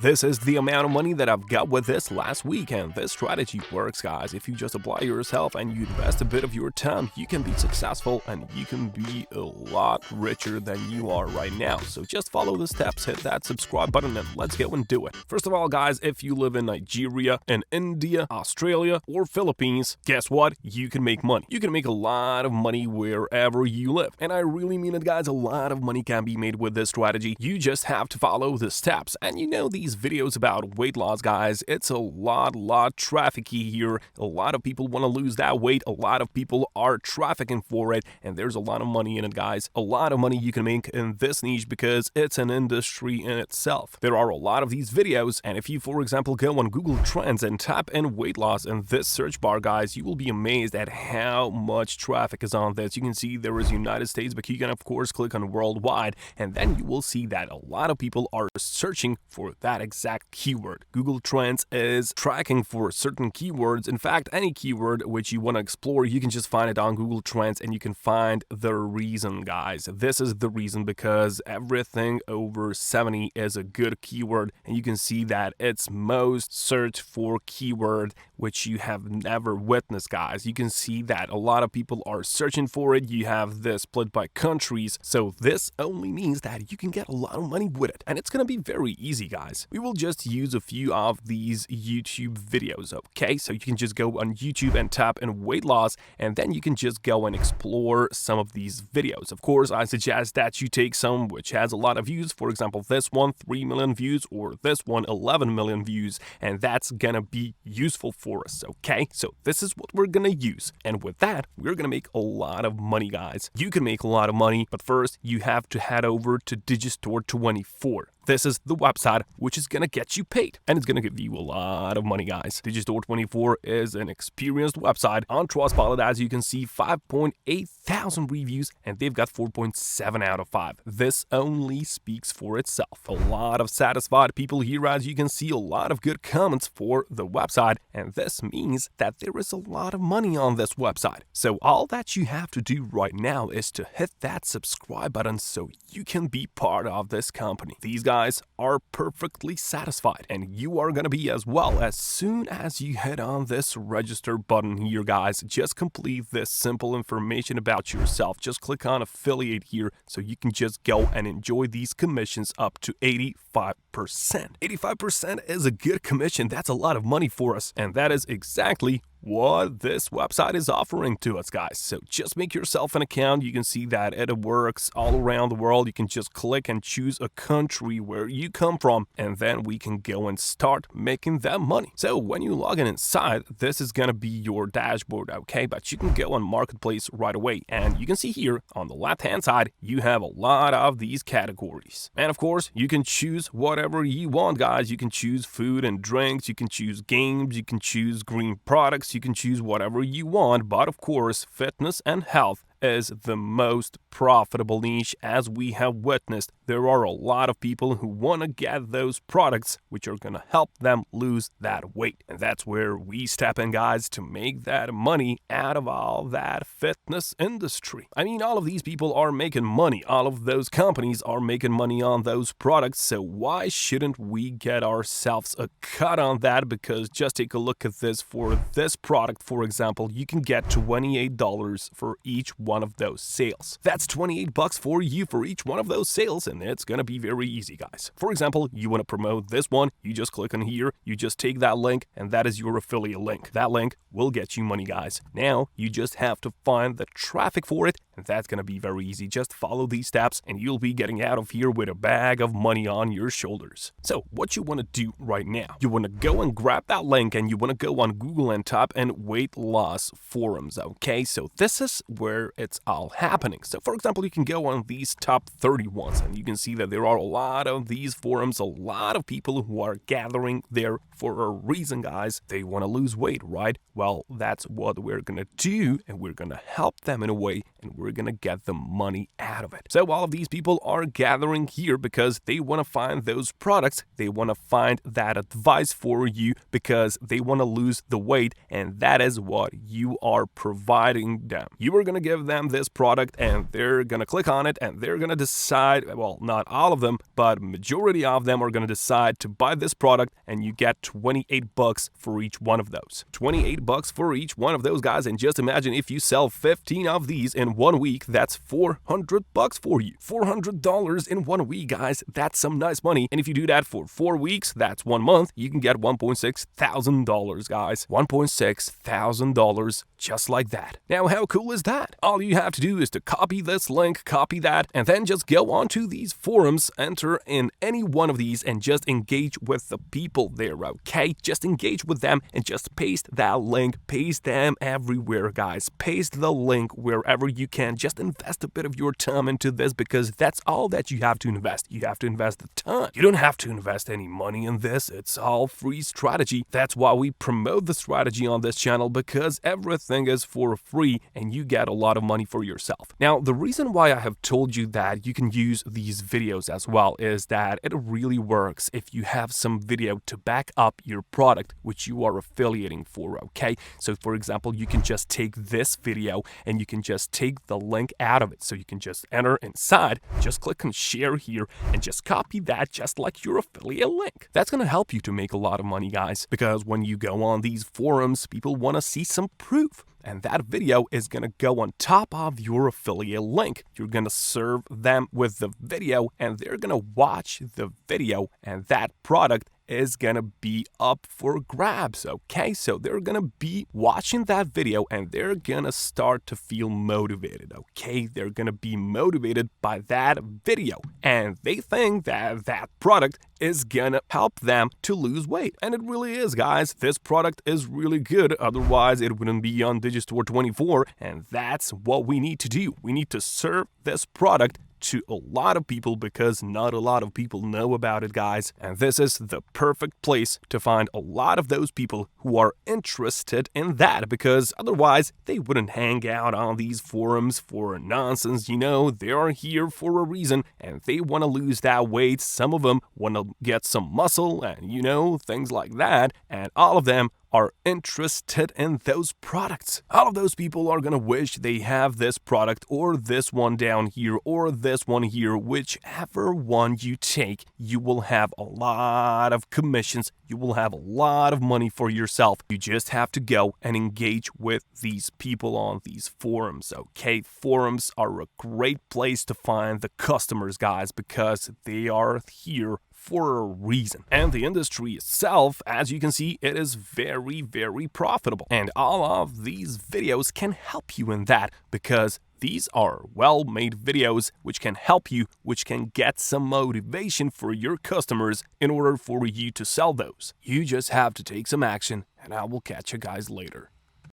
This is the amount of money that I've got with this last week, and this strategy works, guys. If you just apply yourself and you invest a bit of your time, you can be successful and you can be a lot richer than you are right now. So just follow the steps, hit that subscribe button, and let's go and do it. First of all, guys, if you live in Nigeria, in India, Australia, or Philippines, guess what? You can make money. You can make a lot of money wherever you live. And I really mean it, guys. A lot of money can be made with this strategy. You just have to follow the steps. And you know, these videos about weight loss, guys, it's a lot trafficy here. A lot of people want to lose that weight. A lot of people are trafficking for it, and there's a lot of money in it, guys. A lot of money you can make in this niche because it's an industry in itself. There are a lot of these videos, and if you, for example, go on Google Trends and tap in weight loss in this search bar, guys, you will be amazed at how much traffic is on this. You can see there is United States, but you can of course click on worldwide, and then you will see that a lot of people are searching for that exact keyword. Google Trends is tracking for certain keywords. In fact, any keyword which you want to explore, you can just find it on Google Trends, and you can find the reason, guys. This is the reason, because everything over 70 is a good keyword, and you can see that it's most searched for keyword which you have never witnessed, guys. You can see that a lot of people are searching for it. You have this split by countries, so this only means that you can get a lot of money with it, and it's gonna be very easy, guys. We will just use a few of these YouTube videos, okay? So you can just go on YouTube and tap in weight loss, and then you can just go and explore some of these videos. Of course, I suggest that you take some which has a lot of views. For example, this one 3 million views, or this one 11 million views, and that's gonna be useful for us, okay? So this is what we're gonna use, and with that, we're gonna make a lot of money, guys. You can make a lot of money, but first you have to head over to Digistore 24. This is the website which is going to get you paid, and it's going to give you a lot of money, guys. Digistore 24 is an experienced website on Trustpilot. As you can see, 5.8 thousand reviews, and they've got 4.7 out of 5. This only speaks for itself. A lot of satisfied people here. As you can see, a lot of good comments for the website, and this means that there is a lot of money on this website. So all that you have to do right now is to hit that subscribe button so you can be part of this company. These guys are perfectly satisfied, and you are going to be as well. As soon as you hit on this register button here, guys, just complete this simple information about yourself. Just click on affiliate here so you can just go and enjoy these commissions up to 85%. 85% is a good commission. That's a lot of money for us, and that is exactly what this website is offering to us, guys. So just make yourself an account. You can see that it works all around the world. You can just click and choose a country where you come from, and then we can go and start making that money. So when you log in inside, this is gonna be your dashboard, okay? But you can go on Marketplace right away, and you can see here on the left hand side you have a lot of these categories, and of course you can choose whatever you want, guys. You can choose food and drinks, you can choose games, you can choose green products, you can choose whatever you want, but of course fitness and health is the most profitable niche. As we have witnessed, there are a lot of people who want to get those products which are going to help them lose that weight, and that's where we step in, guys, to make that money out of all that fitness industry. I mean, all of these people are making money. All of those companies are making money on those products, so why shouldn't we get ourselves a cut on that? Because just take a look at this. For this product, for example, you can get $28 for each one of those sales. That's $28 for you for each one of those sales, and it's gonna be very easy, guys. For example, you want to promote this one, you just click on here, you just take that link, and that is your affiliate link. That link will get you money, guys. Now you just have to find the traffic for it, and that's gonna be very easy. Just follow these steps and you'll be getting out of here with a bag of money on your shoulders. So what you want to do right now, you want to go and grab that link, and you want to go on Google and type in weight loss forums, okay? So this is where it's all happening. So for example, you can go on these top 30 ones, and you can see that there are a lot of these forums, a lot of people who are gathering there for a reason, guys. They want to lose weight, right? Well, that's what we're gonna do, and we're gonna help them in a way, and we're gonna get the money out of it. So all of these people are gathering here because they want to find those products. They want to find that advice for you because they want to lose the weight, and that is what you are providing them. You are gonna give them this product, and they're gonna click on it, and they're gonna decide, well, not all of them, but majority of them are gonna decide to buy this product, and you get 28 bucks for each one of those. 28 bucks for each one of those, guys, and just imagine if you sell 15 of these in 1 week, that's 400 bucks for you. $400 in 1 week, guys. That's some nice money. And if you do that for 4 weeks, that's 1 month, you can get $1.6 thousand, guys. $1.6 thousand just like that. Now, how cool is that? All you have to do is to copy this link, copy that, and then just go onto these forums, enter in any one of these, and just engage with the people there, okay? Just engage with them and just paste that link, paste them everywhere, guys. Paste the link wherever you can. Just invest a bit of your time into this, because that's all that you have to invest. You have to invest the time. You don't have to invest any money in this. It's all free strategy. That's why we promote the strategy on this channel, because everything is for free and you get a lot of money for yourself. Now, the reason why I have told you that you can use these videos as well is that it really works if you have some video to back up your product which you are affiliating for, okay? So for example, you can just take this video and you can just take the link out of it. So you can just enter inside, just click on share here, and just copy that just like your affiliate link. That's gonna help you to make a lot of money, guys, because when you go on these forums, people want to see some proof. And that video is going to go on top of your affiliate link. You're going to serve them with the video, and they're going to watch the video, and that product is gonna be up for grabs, okay? So they're gonna be watching that video and they're gonna start to feel motivated, okay? They're gonna be motivated by that video, and they think that that product is gonna help them to lose weight. And it really is, guys. This product is really good, otherwise it wouldn't be on Digistore 24, and that's what we need to do. We need to serve this product to a lot of people, because not a lot of people know about it, guys. And this is the perfect place to find a lot of those people who are interested in that, because otherwise they wouldn't hang out on these forums for nonsense. You know, they are here for a reason and they want to lose that weight. Some of them want to get some muscle and, you know, things like that. And all of them are interested in those products. All of those people are gonna wish they have this product, or this one down here, or this one here. Whichever one you take, you will have a lot of commissions. You will have a lot of money for yourself. You just have to go and engage with these people on these forums, okay? Forums are a great place to find the customers, guys, because they are here for a reason. And the industry itself, as you can see, it is very, very profitable. And all of these videos can help you in that, because these are well-made videos which can help you, which can get some motivation for your customers in order for you to sell those. You just have to take some action, and I will catch you guys later.